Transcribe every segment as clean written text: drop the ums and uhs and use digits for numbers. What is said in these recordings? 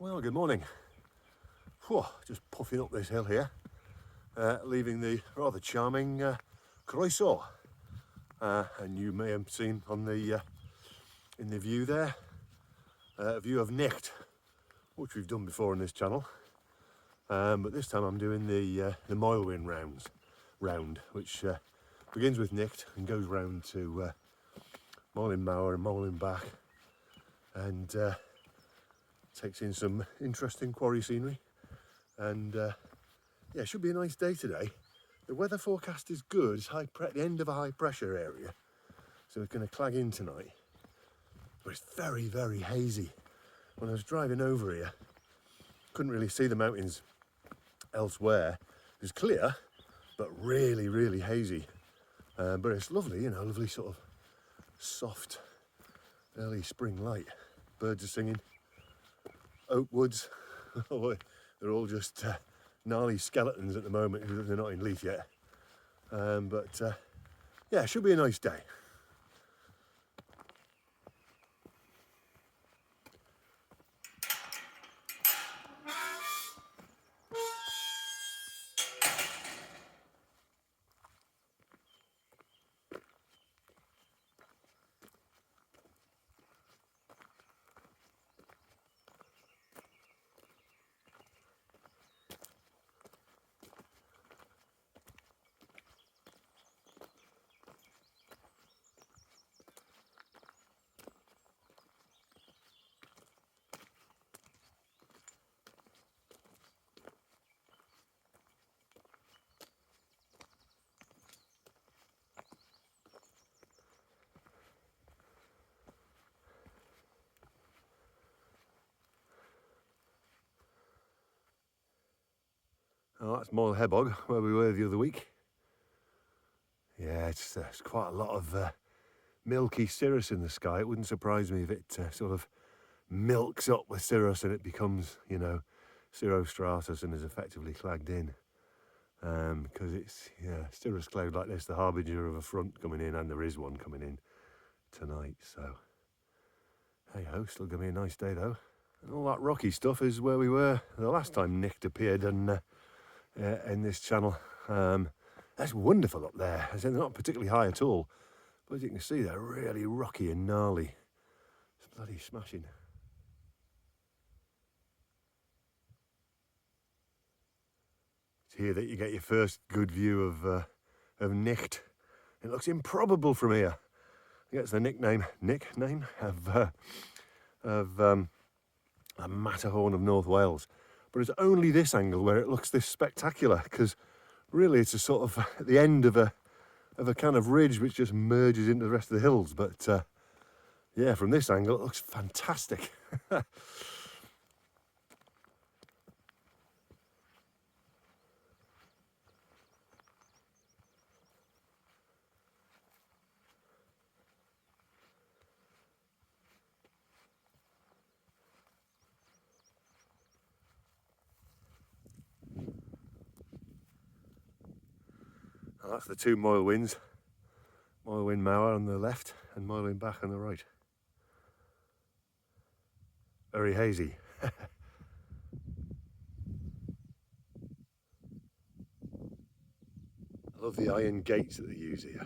Well, good morning. Whew, just puffing up this hill here, leaving the rather charming Croeso. And you may have seen on the in the view there, a view of Cnicht, which we've done before on this channel. But this time I'm doing the Moelwynion round, which begins with Cnicht and goes round to Moelwynion and Moelwynion back, and takes in some interesting quarry scenery. And yeah, it should be a nice day today. The weather forecast is good. It's at the end of a high pressure area, so it's going to clag in tonight. But it's very, very hazy. When I was driving over here, couldn't really see the mountains elsewhere. It was clear, but really, really hazy. But it's lovely, you know, lovely sort of soft, early spring light. Birds are singing. Oak woods, they're all just gnarly skeletons at the moment because they're not in leaf yet. But yeah, it should be a nice day. Oh, that's Moelwynion, where we were the other week. Yeah, it's quite a lot of milky cirrus in the sky. It wouldn't surprise me if it sort of milks up with cirrus and it becomes, you know, cirrostratus and is effectively clagged in. Because it's, yeah, cirrus cloud like this, the harbinger of a front coming in, and there is one coming in tonight. So, hey ho, still going to be a nice day though. And all that rocky stuff is where we were the last time Cnicht appeared in this channel. That's wonderful up there. They're not particularly high at all, but as you can see, they're really rocky and gnarly. It's bloody smashing. It's here that you get your first good view of Cnicht. It looks improbable from here. It gets the nickname of the Matterhorn of North Wales. But it's only this angle where it looks this spectacular, because really it's a sort of at the end of a kind of ridge which just merges into the rest of the hills. But yeah, from this angle it looks fantastic. Well, that's the two Moelwynions. Moelwynion on the left and Moelwynion back on the right. Very hazy. I love the iron gates that they use here.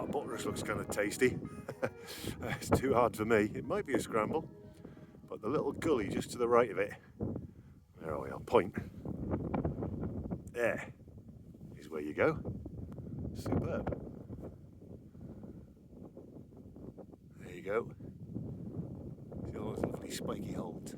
that buttress looks kind of tasty. It's too hard for me. It might be a scramble, but the little gully just to the right of it, where are we? I'll point. There is where you go. Superb. There you go. See all those lovely spiky holes.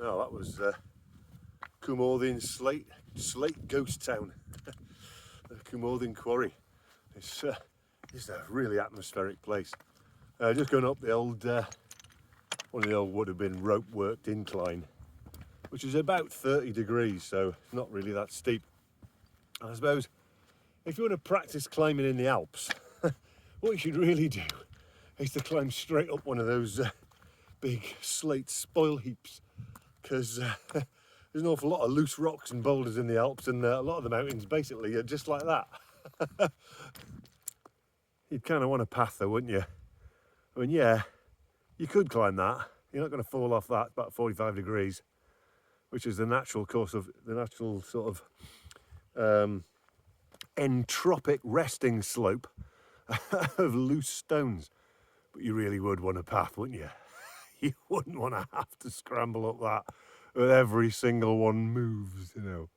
Oh, that was Cwm Orthin Slate ghost town. The Cwm Orthin quarry. It's a really atmospheric place. Just going up the old, one of the old would have been rope worked incline, which is about 30 degrees, so it's not really that steep. I suppose if you want to practice climbing in the Alps, what you should really do is to climb straight up one of those big slate spoil heaps, because there's an awful lot of loose rocks and boulders in the Alps, and a lot of the mountains basically are just like that. You'd kind of want a path though, wouldn't you? I mean, yeah, you could climb that. You're not going to fall off that, about 45 degrees, which is the natural course of, the natural sort of entropic resting slope of loose stones. But you really would want a path, wouldn't you? You wouldn't want to have to scramble up that with every single one moves, you know.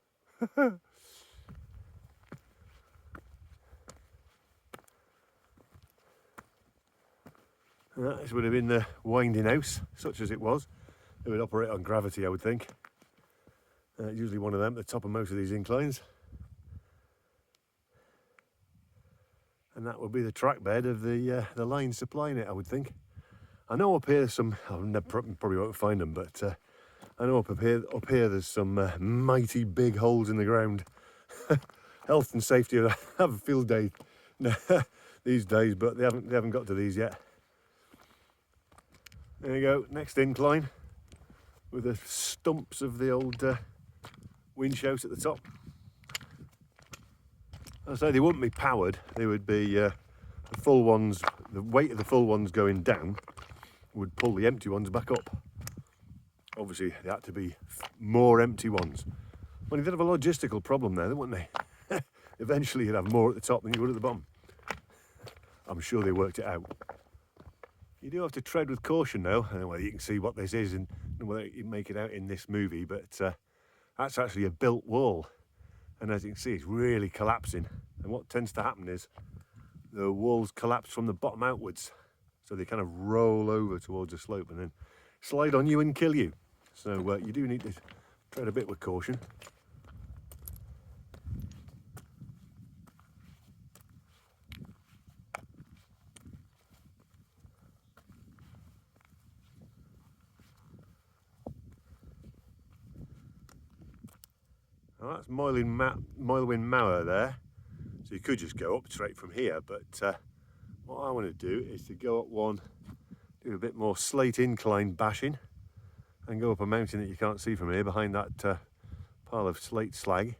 This would have been the winding house, such as it was. It would operate on gravity, I would think. Usually one of them at the top of most of these inclines. And that would be the track bed of the line supplying it, I would think. I know up here some, probably won't find them, but I know up here there's some mighty big holes in the ground. Health and safety have a field day these days, but they haven't got to these yet. There you go, next incline with the stumps of the old winch house at the top. I say they wouldn't be powered, they would be the full ones, the weight of the full ones going down would pull the empty ones back up. Obviously there had to be more empty ones. Well, you'd have a logistical problem there, wouldn't they? Eventually you'd have more at the top than you would at the bottom. I'm sure they worked it out. You do have to tread with caution though. I don't know whether you can see what this is and whether you make it out in this movie, but that's actually a built wall. And as you can see, it's really collapsing. And what tends to happen is the walls collapse from the bottom outwards. So they kind of roll over towards the slope and then slide on you and kill you. So you do need to tread a bit with caution. Well, that's Moelwynion Mower there. So you could just go up straight from here, but what I want to do is to go up one, do a bit more slate incline bashing, and go up a mountain that you can't see from here behind that pile of slate slag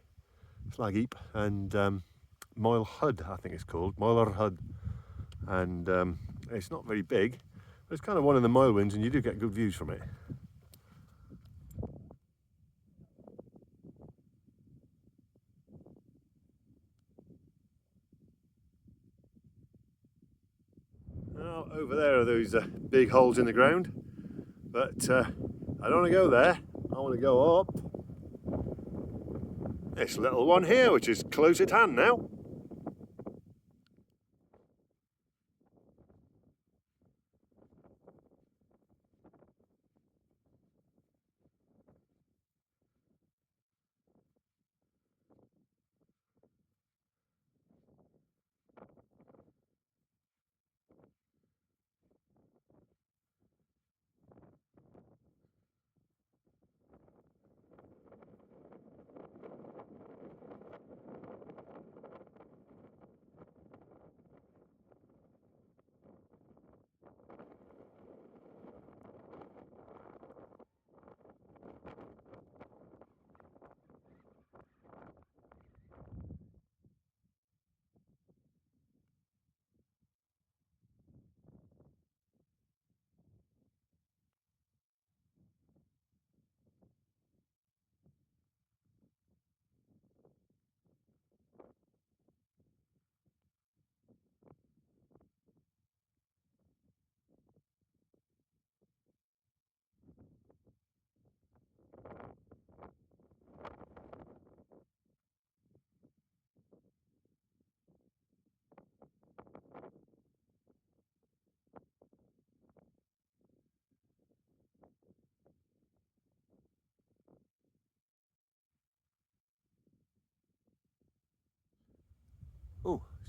heap, and Moelhud, I think it's called, Moelhud. And it's not very big, but it's kind of one of the Moelwyns, and you do get good views from it. Now, over there are those big holes in the ground, but I don't want to go there. I want to go up this little one here, which is close at hand now.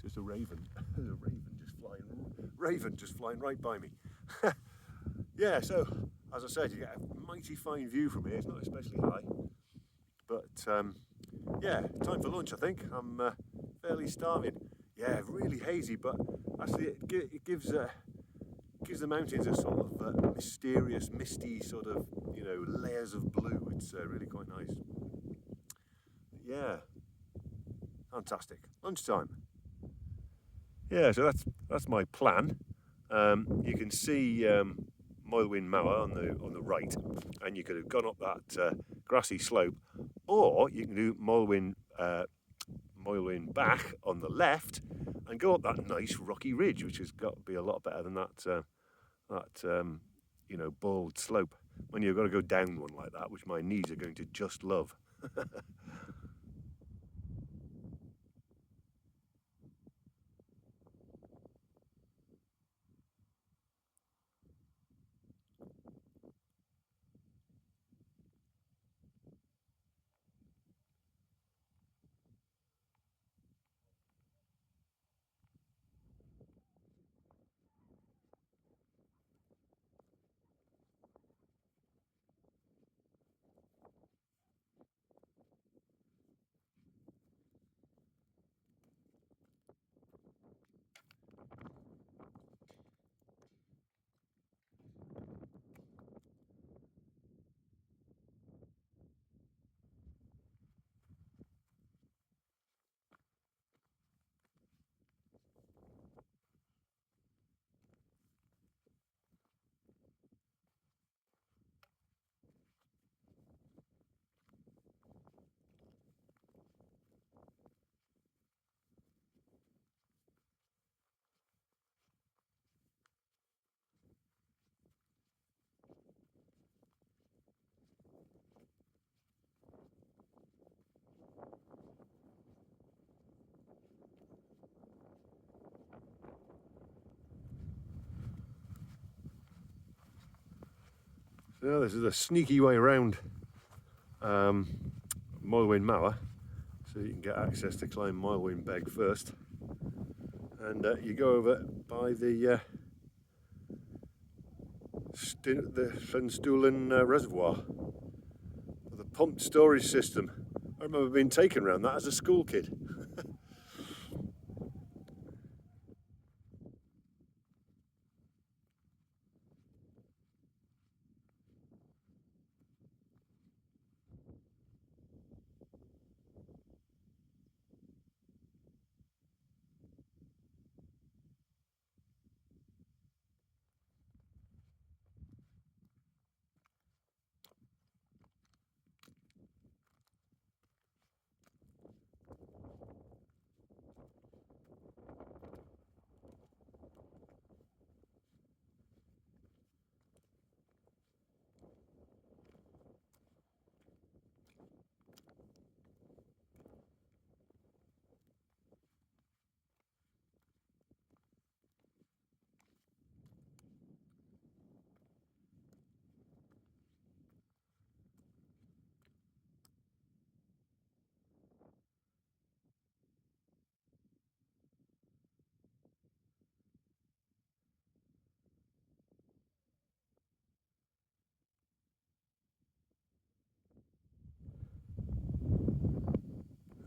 It's just a raven. There's a raven just flying right by me. Yeah, so as I said, you get a mighty fine view from here. It's not especially high, but yeah, time for lunch. I think I'm fairly starving. Yeah, really hazy, but actually it gives the mountains a sort of mysterious, misty sort of, layers of blue. It's really quite nice. Yeah, fantastic. Lunchtime. Yeah, so that's my plan. You can see Moelwynion on the right, and you could have gone up that grassy slope, or you can do Moelwyn back on the left and go up that nice rocky ridge, which has got to be a lot better than that bald slope. When you've got to go down one like that, which my knees are going to just love. So this is a sneaky way around Moelwyn, so you can get access to climb Moelwyn Beg first, and you go over by the Llanstwlen reservoir, the pumped storage system. I remember being taken around that as a school kid.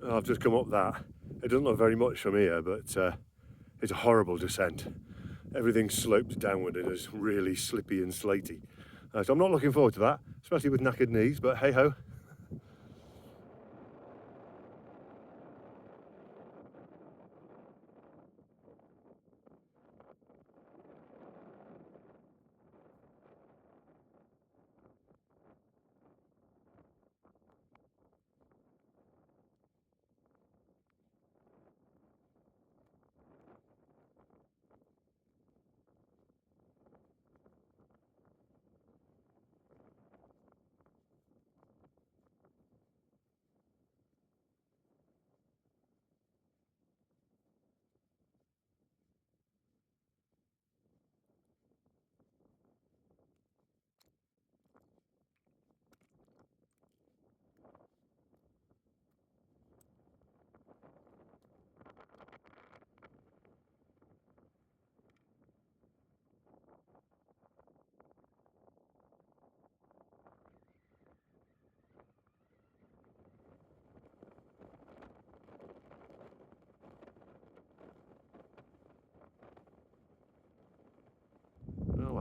I've just come up that. It doesn't look very much from here, but it's a horrible descent. Everything slopes downward and is really slippy and slaty. So I'm not looking forward to that, especially with knackered knees, but hey ho.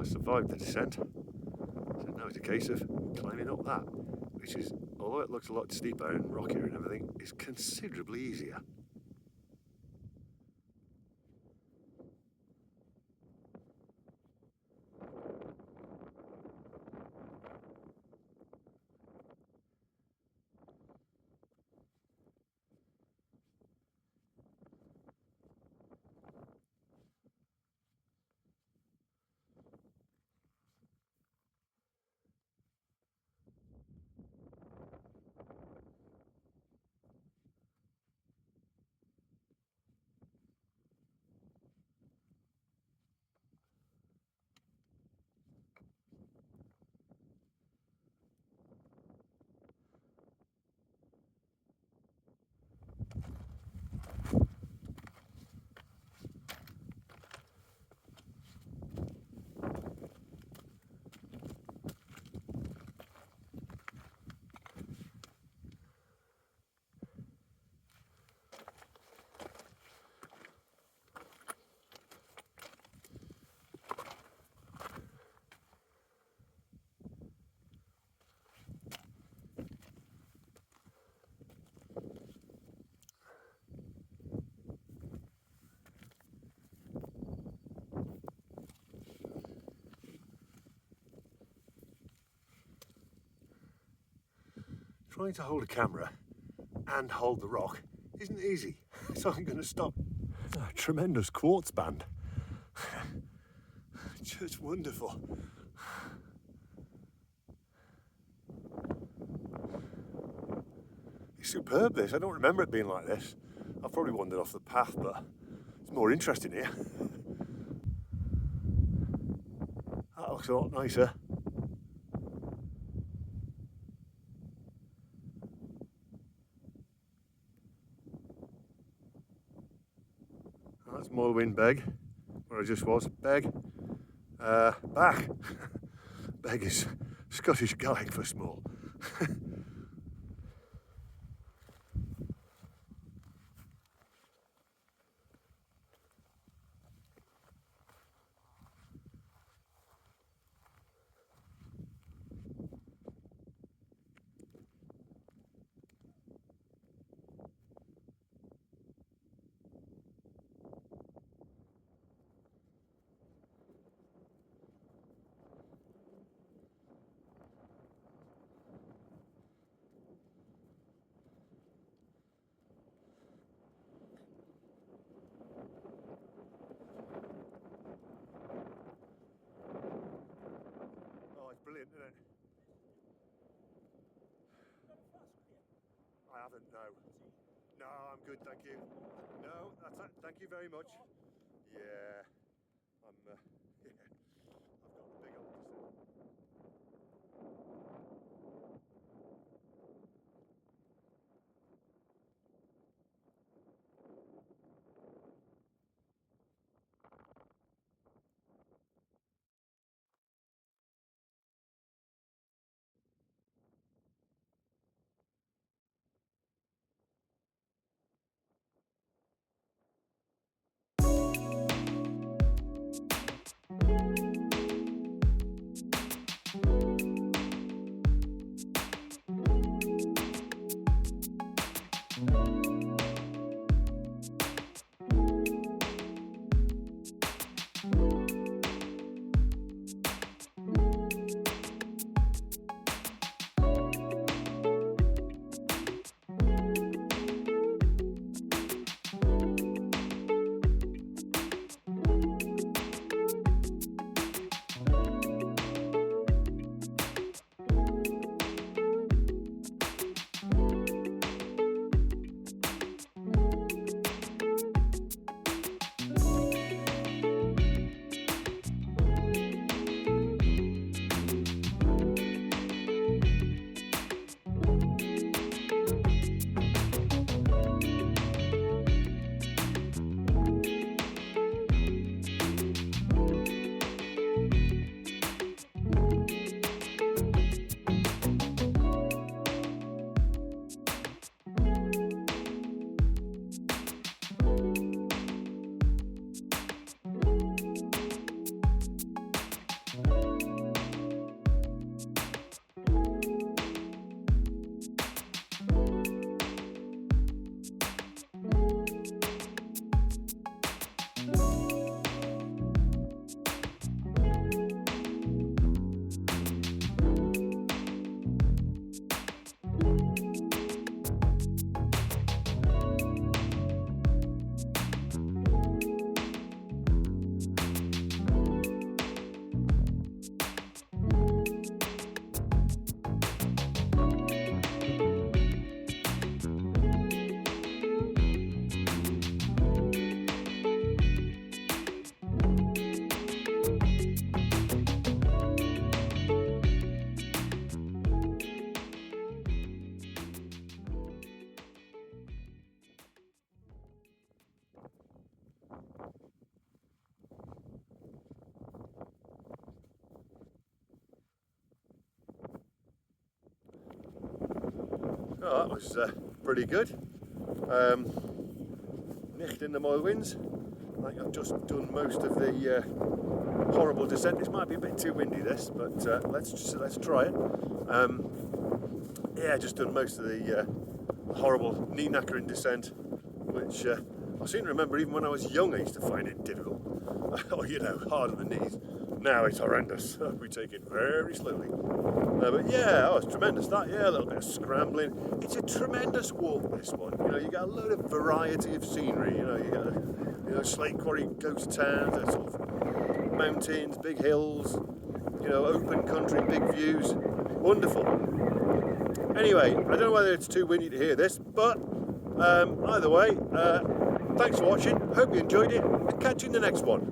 I survived the descent. So now it's a case of climbing up that, which is, although it looks a lot steeper and rockier and everything, is considerably easier. Trying to hold a camera and hold the rock isn't easy, so I'm going to stop. A tremendous quartz band. Just wonderful. It's superb, this. I don't remember it being like this. I've probably wandered off the path, but it's more interesting here. That looks a lot nicer. That's Moelwynion Beg, where I just was. Beg. Back. Beg is Scottish Gaelic for small. Brilliant, isn't it? I haven't, no. No, I'm good, thank you. No, that's it. Thank you very much. Yeah, I'm, yeah, I've got the big old descent. Oh, that was pretty good. Cnicht in the Moelwynion. I think I've just done most of the horrible descent. This might be a bit too windy, this, but let's try it. Yeah, just done most of the horrible knee-knackering descent, which I seem to remember even when I was young I used to find it difficult. Or, you know, hard on the knees. Now it's horrendous. We take it very slowly. But yeah, oh, it's tremendous that. Yeah, a little bit of scrambling. It's a tremendous walk, this one. You know, you get a load of variety of scenery. You know, you get Slate Quarry ghost towns, sort of mountains, big hills, you know, open country, big views. Wonderful. Anyway, I don't know whether it's too windy to hear this, but either way, thanks for watching. Hope you enjoyed it. Catch you in the next one.